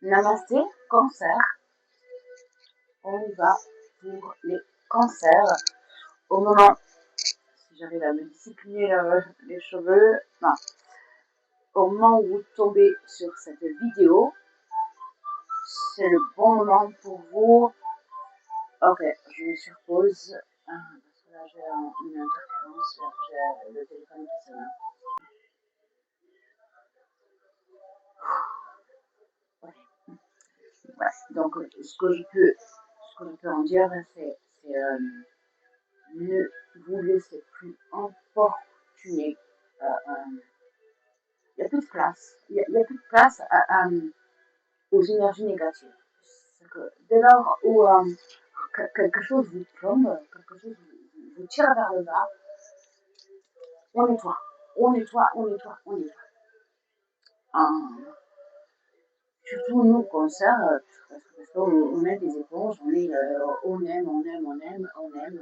Namasté, cancer. On y va pour les cancers. Au moment, si j'arrive à me discipliner les cheveux, non. Au moment où vous tombez sur cette vidéo, c'est le bon moment pour vous. Ok, je me surpose. Parce que là, j'ai une interférence. J'ai le téléphone qui sonne. Ouais. Ouais. Donc, ce que je peux en dire, c'est ne vous laissez plus importuner. Il n'y a plus de place. Il n'y a plus de place aux énergies négatives. C'est que dès lors où quelque chose vous plombe, quelque chose vous tire vers le bas, on nettoie. On nettoie, on nettoie, on nettoie. Surtout nous, concerts, parce qu'on met des éponges, on aime, on aime, on aime, on aime.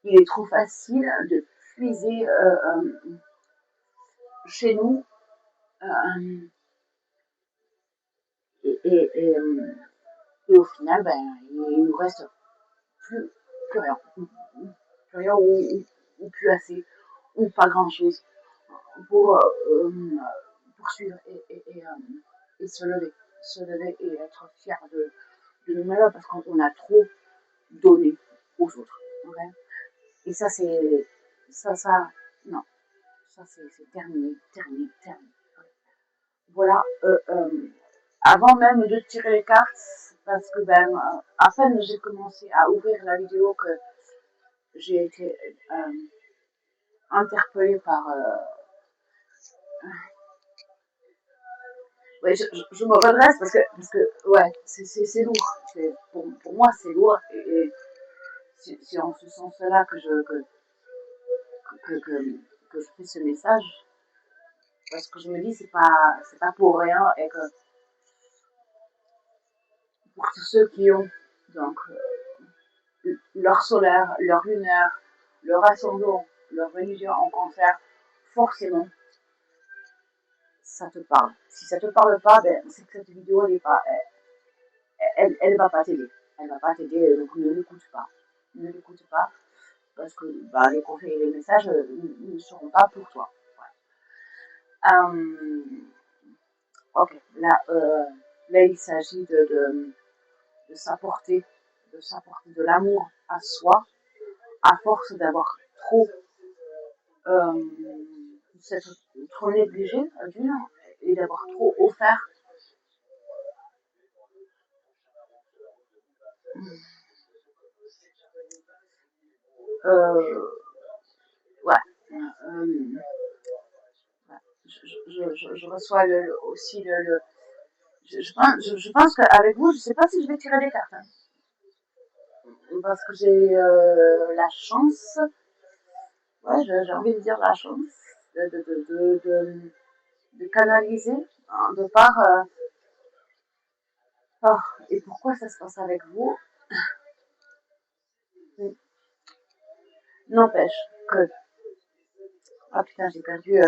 Il est trop facile de puiser chez nous et au final, il nous reste plus rien. Plus rien ou plus assez, ou pas grand-chose pour poursuivre et se lever et être fier de nous-mêmes parce qu'on a trop donné aux autres. Okay? Et ça, non, ça c'est terminé. Voilà, avant même de tirer les cartes, parce que à peine j'ai commencé à ouvrir la vidéo que j'ai été interpellée par ouais, je me redresse parce que ouais, c'est lourd. Pour moi, c'est lourd. Et c'est en ce sens-là que que je fais ce message. Parce que je me dis, c'est pas pour rien. Et que pour tous ceux qui ont donc leur solaire, leur lunaire, leur ascendant, leur religion en cancer, forcément, ça te parle. Si ça te parle pas, c'est que cette vidéo, elle va pas t'aider. Elle va pas t'aider, donc ne l'écoute pas. Ne l'écoute pas, parce que les conseils et les messages ne seront pas pour toi. Ouais. Ok, là il s'agit de s'apporter de l'amour à soi, à force d'avoir euh, trop négligé d'une et d'avoir trop offert. Euh, ouais. Je reçois aussi je pense qu'avec vous, je ne sais pas si je vais tirer des cartes. Hein, parce que j'ai la chance, ouais, j'ai envie de dire la chance de canaliser de par. Et pourquoi ça se passe avec vous? N'empêche que. Ah putain, j'ai perdu.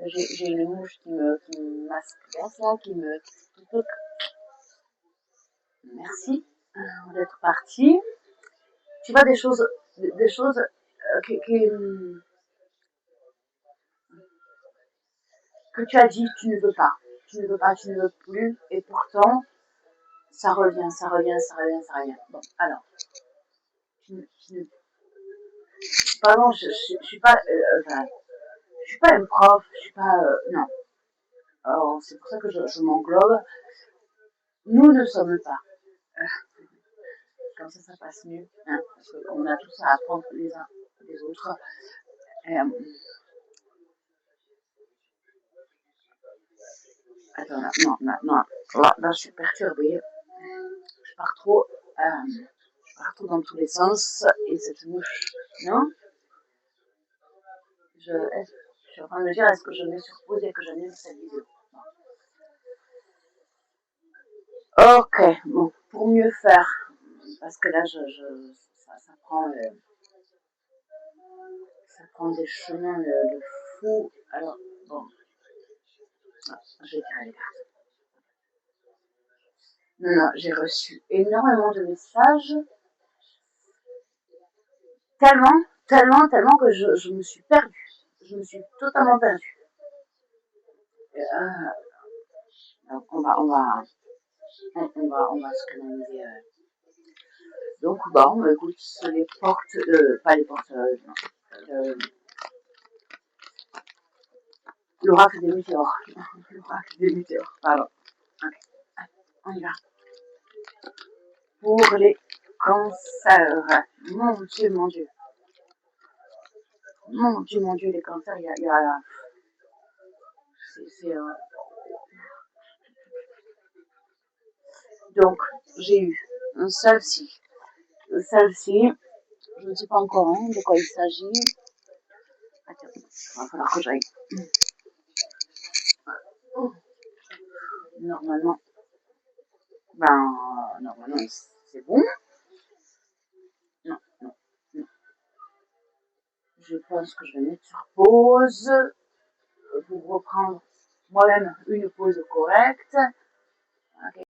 J'ai une mouche qui me masque là, qui me. Merci d'être parti. Tu vois des choses que tu as dit, tu ne veux pas. Tu ne veux pas, tu ne veux plus. Et pourtant, ça revient. Bon, alors. Pardon, je suis pas. Je suis pas une prof, je suis pas. Non. Alors, c'est pour ça que je m'englobe. Nous ne sommes pas. Comme ça passe mieux. Hein, parce qu'on a tous à apprendre les uns des autres. Attends, non. Là, je suis perturbée. Je pars trop. Je pars trop dans tous les sens. Et cette mouche. Non? Je suis en train de me dire, est-ce que je me surpose et que j'annule cette vidéo? Ok, bon, pour mieux faire, parce que là, ça prend. ça prend des chemins de fou. Alors, bon, je vais tirer les cartes. Non, j'ai reçu énormément de messages, tellement que je me suis perdue. Je me suis totalement perdue. Donc on va se canaliser. Donc, bon, écoute, les portes, pas les portes, non, l'oracle des météores. L'oracle des météores, pardon. Ok, on y va. Pour les cancers, mon Dieu, mon Dieu. Mon Dieu, les cancers, il y a c'est, donc, j'ai eu celle-ci. Celle-ci, je ne sais pas encore de quoi il s'agit. Attends, il va falloir que j'aille. Normalement, normalement, c'est bon. Non, non, non. Je pense que je vais mettre sur pause pour reprendre moi-même une pause correcte. Ok.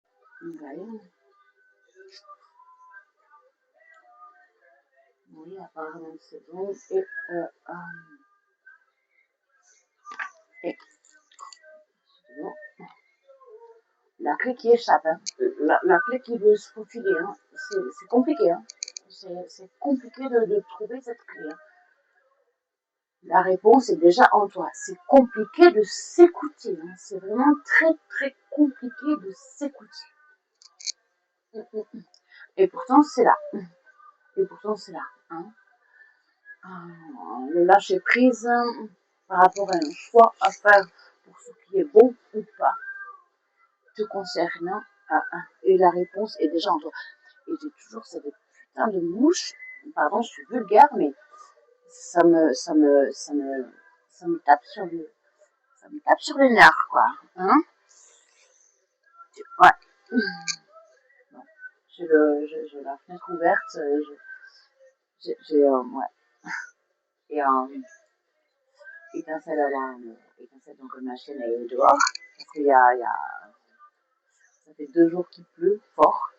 Oui, apparemment c'est bon. Et c'est bon. La clé qui échappe, hein. La clé qui veut se faufiler, hein. C'est compliqué, hein. C'est compliqué de trouver cette clé. Hein. La réponse est déjà en toi. C'est compliqué de s'écouter. Hein. C'est vraiment très compliqué de s'écouter. Et pourtant, c'est là. Et pourtant, c'est là. Hein. Le lâcher prise par rapport à un choix à faire pour ce qui est bon ou pas te concernant. Et la réponse est déjà en toi. Et j'ai toujours cette putain de mouche. Pardon, je suis vulgaire, mais ça me tape sur le, ça me tape sur les nerfs, quoi. Hein? Ouais. Bon. J'ai la fenêtre ouverte. Ouais. Et étincelle à la, étincelle donc ma chienne elle est dehors parce qu'il y a, ça fait 2 jours qu'il pleut fort.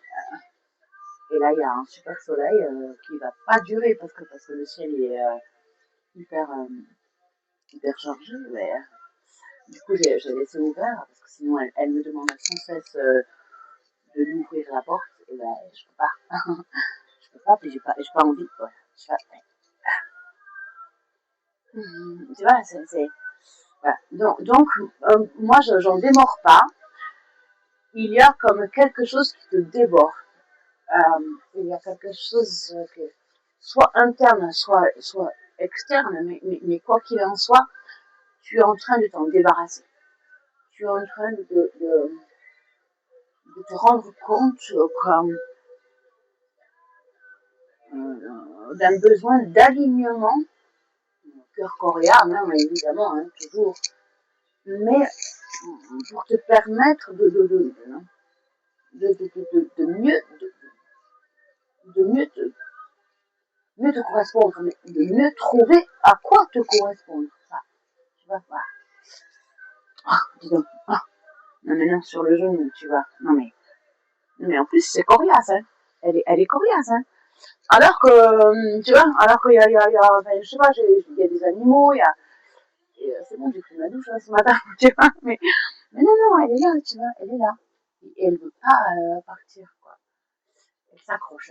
Et là il y a un super soleil qui va pas durer parce que le ciel est hyper chargé. Mais, du coup j'ai laissé ouvert parce que sinon elle me demande sans cesse de lui ouvrir la porte et ben je peux pas. Je peux pas puis j'ai pas envie. Voilà. Tu vois, c'est voilà. Donc moi j'en démords pas. Il y a comme quelque chose qui te dévore. Il y a quelque chose que, soit interne, soit externe, mais quoi qu'il en soit, tu es en train de t'en débarrasser. Tu es en train de te rendre compte d'un besoin d'alignement, cœur coréen, hein, évidemment, hein, toujours, mais pour te permettre de mieux te correspondre, de mieux trouver à quoi te correspondre. Ça, tu vas voir. Dis donc. Non, mais non, sur le genou, tu vois. Non, mais en plus, c'est coriace, hein. Elle est coriace, hein. Alors que, tu vois, alors qu'il enfin, je sais pas, il y a des animaux, c'est bon, j'ai pris ma douche hein, ce matin, tu vois, mais non, elle est là, tu vois, elle est là. Et elle veut pas partir, quoi. Elle s'accroche.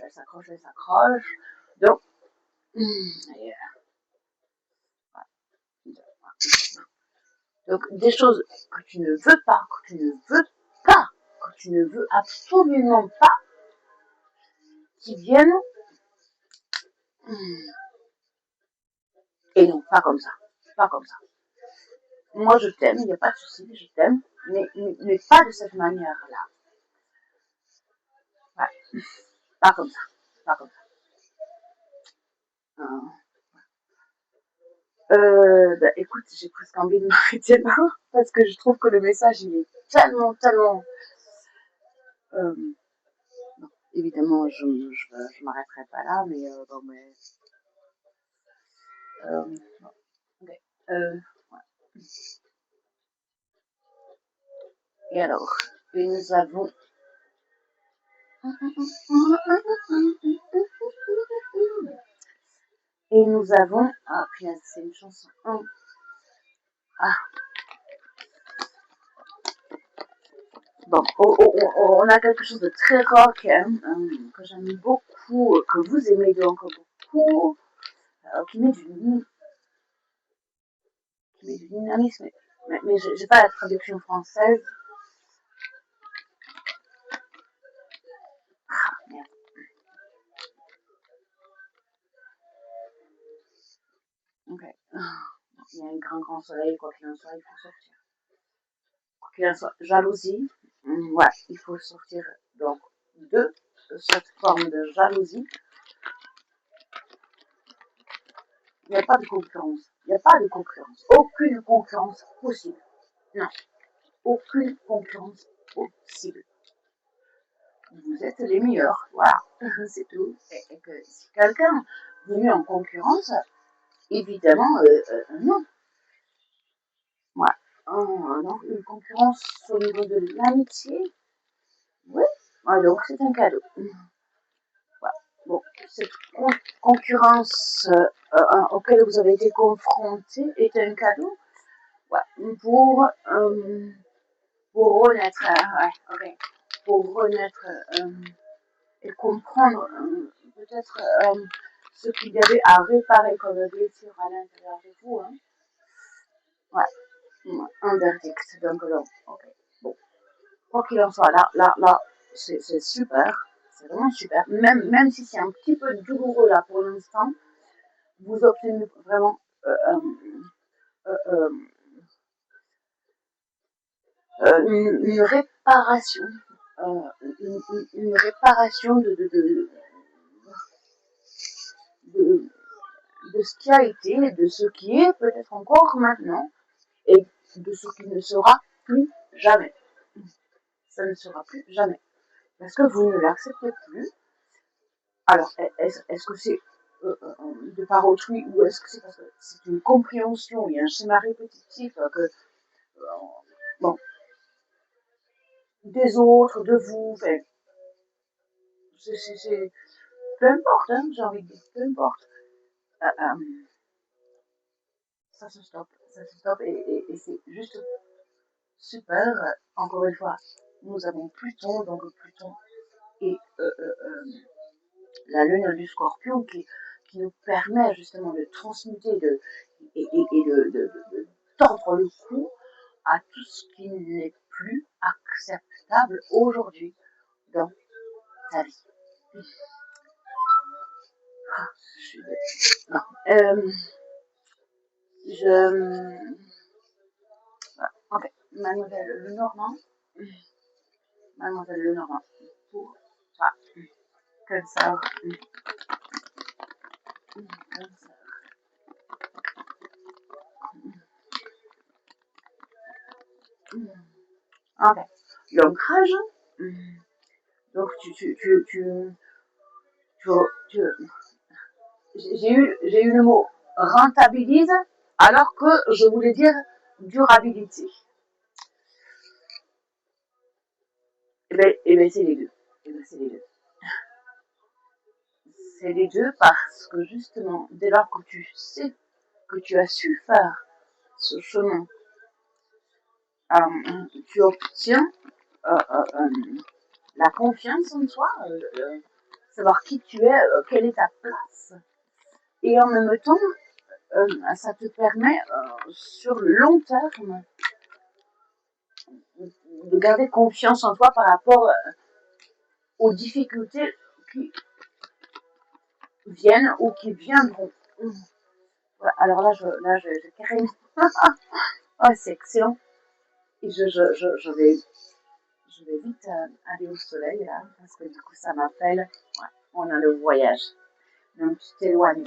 Donc, et, donc, des choses que tu ne veux pas, que tu ne veux absolument pas, qui viennent, et non, pas comme ça, pas comme ça. Moi, je t'aime, il n'y a pas de souci, je t'aime, mais pas de cette manière-là. Ouais, pas comme ça, pas comme ça. Écoute, j'ai presque envie de m'arrêter là, parce que je trouve que le message, il est tellement... non, évidemment, je m'arrêterai pas là, mais Bon, ok. Ouais. Et alors, et nous avons... Et nous avons... Ah, puis c'est une chanson. Ah, bon, on a quelque chose de très rock, hein, que j'aime beaucoup, que vous aimez donc beaucoup, qui met du dynamisme. Mais je n'ai pas la traduction française. Ah, merde. Ok. Il y a un grand soleil, quoi qu'il en soit, il faut sortir. Quoi qu'il en soit, jalousie, ouais, il faut sortir donc de cette forme de jalousie. Il n'y a pas de concurrence. Il n'y a pas de concurrence. Aucune concurrence possible. Non. Aucune concurrence possible. Vous êtes les meilleurs. Voilà. C'est tout. Et que si quelqu'un vous met en concurrence, évidemment, non. Voilà. Donc, une concurrence au niveau de l'amitié, oui. Voilà, donc, c'est un cadeau. Voilà. Bon, cette concurrence auquel vous avez été confronté est un cadeau. Ouais, pour renaître, ouais, okay. Pour renaître et comprendre peut-être ce qu'il y avait à réparer comme blessure à l'intérieur de vous. Hein. Ouais, un verdict, donc non, ok. Bon, quoi qu'il en soit, là, c'est super, c'est vraiment super. Même si c'est un petit peu douloureux là pour l'instant, vous obtenez vraiment euh, euh, une réparation, une réparation de, de ce qui a été, de ce qui est peut-être encore maintenant, et de ce qui ne sera plus jamais. Ça ne sera plus jamais. Parce que vous ne l'acceptez plus. Alors, est-ce que c'est de par autrui ou est-ce que c'est parce que c'est une compréhension, il y a un schéma répétitif que, bon, des autres, de vous, enfin, c'est peu importe, hein, j'ai envie de dire, peu importe. Ça se stoppe et c'est juste super. Encore une fois, nous avons Pluton, donc Pluton et la lune du Scorpion qui nous permet justement de transmuter et de tordre le cou à tout ce qui n'est plus acceptable aujourd'hui dans ta vie. Ah, je suis non. En fait, Mademoiselle Lenormand, Mademoiselle Lenormand, pour toi, cancer, cancer. En fait, l'ancrage, donc j'ai eu le mot rentabilise alors que je voulais dire durabilité. Ben c'est les deux. Eh ben, c'est les deux. C'est les deux parce que justement, dès lors que tu sais que tu as su faire ce chemin, tu obtiens la confiance en toi, savoir qui tu es, quelle est ta place. Et en même temps, ça te permet, sur le long terme, de garder confiance en toi par rapport aux difficultés qui viennent ou qui viendront. Ouais, alors là, je carrément. Oh, c'est excellent. Et je vais vite aller au soleil là, parce que du coup ça m'appelle. Ouais, on a le voyage. Donc tu t'éloignes.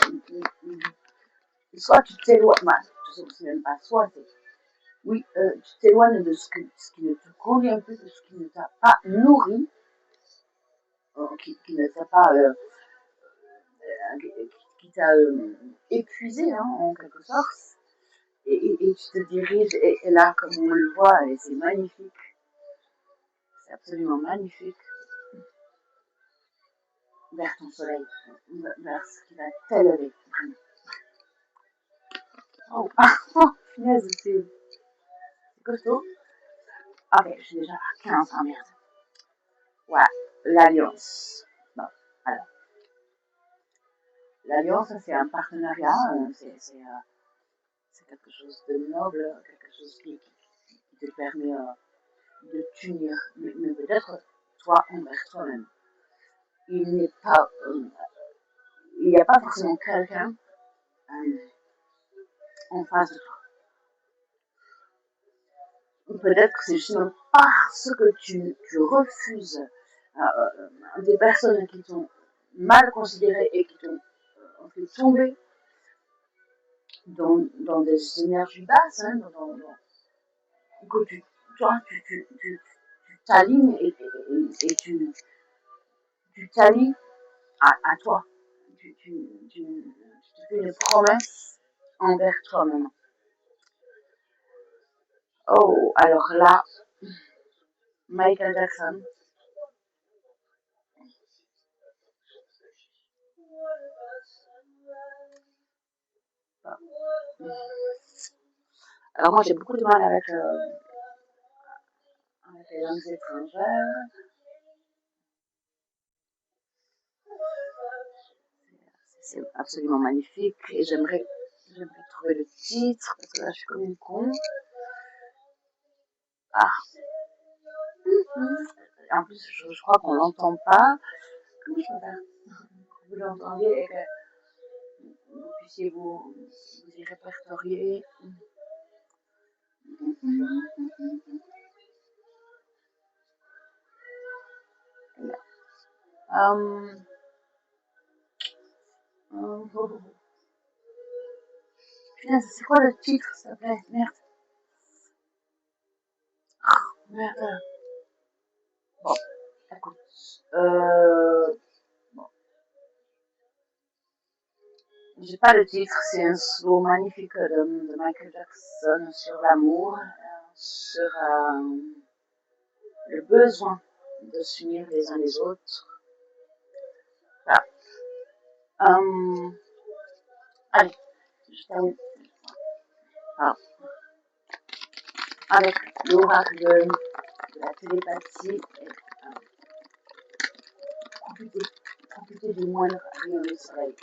Soit tu t'éloignes, bah, je sais même pas, soit c'est. Oui, tu t'éloignes de ce qui ne te convient plus, de ce qui ne t'a pas nourri, qui ne t'a pas qui t'a épuisé, hein, en quelque sorte, et tu te diriges, et là, comme on le voit, et c'est magnifique, c'est absolument magnifique, vers ton soleil, vers ce qui va t'élever. Oh, oh, punaise, c'est costaud. Ok, je suis déjà à 15, ah merde. Voilà, l'alliance. Bon, alors, l'alliance, c'est un partenariat, c'est quelque chose de noble, quelque chose qui te permet de t'unir, mais peut-être toi envers toi-même. Il n'est pas, il n'y a pas forcément quelqu'un en face de toi. Peut-être que c'est justement parce que tu refuses des personnes qui t'ont mal considéré et qui t'ont fait tomber dans des énergies basses, hein, que toi, tu t'alignes et tu t'allies à toi. Tu te fais une promesse envers toi-même. Oh, alors là, Michael Jackson. Alors moi, j'ai beaucoup de mal avec les langues étrangères. C'est absolument magnifique et j'aimerais trouver le titre parce que là, je suis comme une con. Ah, en plus, je crois qu'on l'entend pas. Comment je peux faire que vous l'entendiez et que vous puissiez vous y répertorier. Um, oh. Putain, c'est quoi le titre, s'il te plaît? Merde. Merde. Bon, écoute. Bon. J'ai pas le titre, c'est un slow magnifique de Michael Jackson sur l'amour, sur le besoin de s'unir les uns les autres. Voilà. Allez, je termine. Alors, avec l'oracle de la télépathie, profiter du moindre rayon du soleil.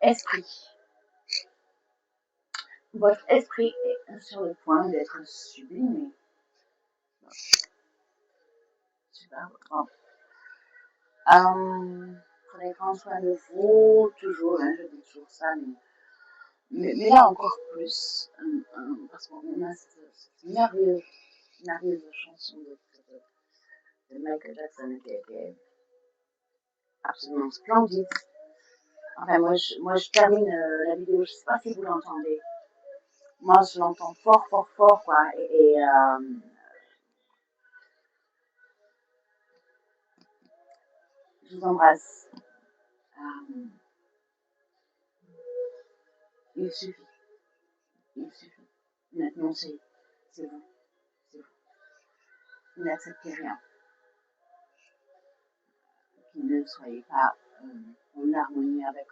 Esprit. Votre esprit est sur le point d'être sublimé. Super. Bon. Prenez grand soin de vous, toujours, hein, je dis toujours ça, mais là encore plus, parce qu'on a cette merveilleuse chanson de Michael Jackson qui est absolument splendide. Enfin, moi, je termine la vidéo, je ne sais pas si vous l'entendez. Moi, je l'entends fort, fort, fort, quoi. Je vous embrasse. Il suffit. Il suffit. Maintenant, c'est vous. C'est vous. Vous n'acceptez rien. Qui ne soyez pas en harmonie avec